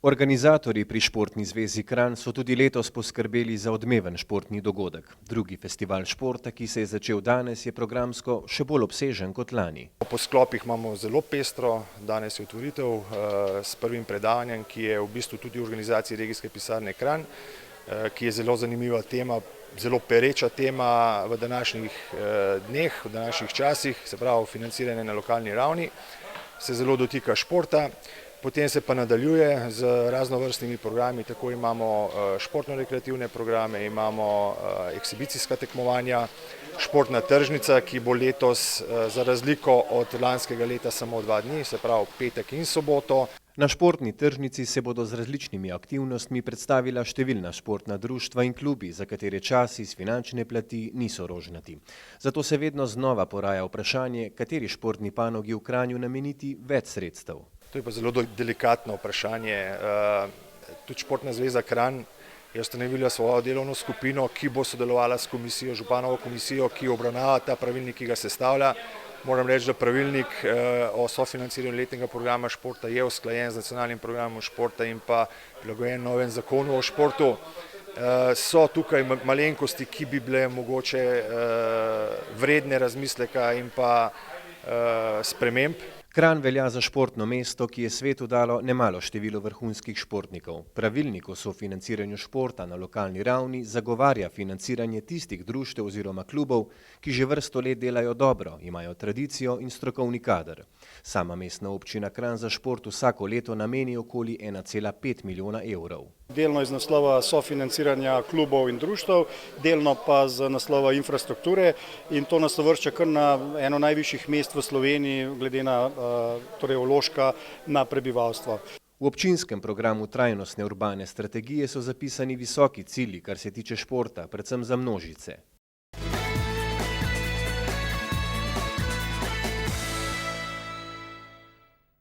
Organizatorji pri Športni zvezi Kranj so tudi letos poskrbeli za odmeven športni dogodek. Drugi festival športa, ki se je začel danes, je programsko še bolj obsežen kot lani. Po sklopih imamo zelo pestro, danes je otvoritev s prvim predavanjem, ki je v bistvu tudi v organizaciji regijske pisarne Kranj, ki je zelo zanimiva tema, zelo pereča tema v današnjih dneh, v današnjih časih, se pravi financiranje na lokalni ravni, se zelo dotika športa. Potem se pa nadaljuje z raznovrstnimi programi, tako imamo športno-rekreativne programe, imamo ekshibicijska tekmovanja, športna tržnica, ki bo letos za razliko od lanskega leta samo 2 dni, se pravi petek in soboto. Na športni tržnici se bodo z različnimi aktivnostmi predstavila številna športna društva in klubi, za katere časi iz finančne plati niso rožnati. Zato se vedno znova poraja vprašanje, kateri športni panogi v Kranju nameniti več sredstev. To je pa zelo delikatno vprašanje. Tudi Športna zveza Kranj je ustanovila svojo delovno skupino, ki bo sodelovala s komisijo, županovo komisijo, ki obravnava ta pravilnik, ki ga sestavlja. Moram reči, da pravilnik o sofinanciranju letnega programa športa je usklajen z nacionalnim programom športa in pa prilagojen novem zakonu o športu. So tukaj malenkosti, ki bi bile mogoče vredne razmisleka in pa sprememb. Kranj velja za športno mesto, ki je svetu dalo nemalo število vrhunskih športnikov. Pravilnik o sofinanciranju športa na lokalni ravni zagovarja financiranje tistih društev oziroma klubov, ki že vrsto let delajo dobro, imajo tradicijo in strokovni kader. Sama mestna občina Kranj za šport vsako leto nameni okoli 1,5 milijona evrov. Delno iz naslova sofinanciranja klubov in društev, delno pa z naslova infrastrukture, in to nas uvršča kar na eno najvišjih mest v Sloveniji glede na torej vložka na prebivalstvo. V občinskem programu trajnostne urbane strategije so zapisani visoki cilji, kar se tiče športa, predvsem za množice.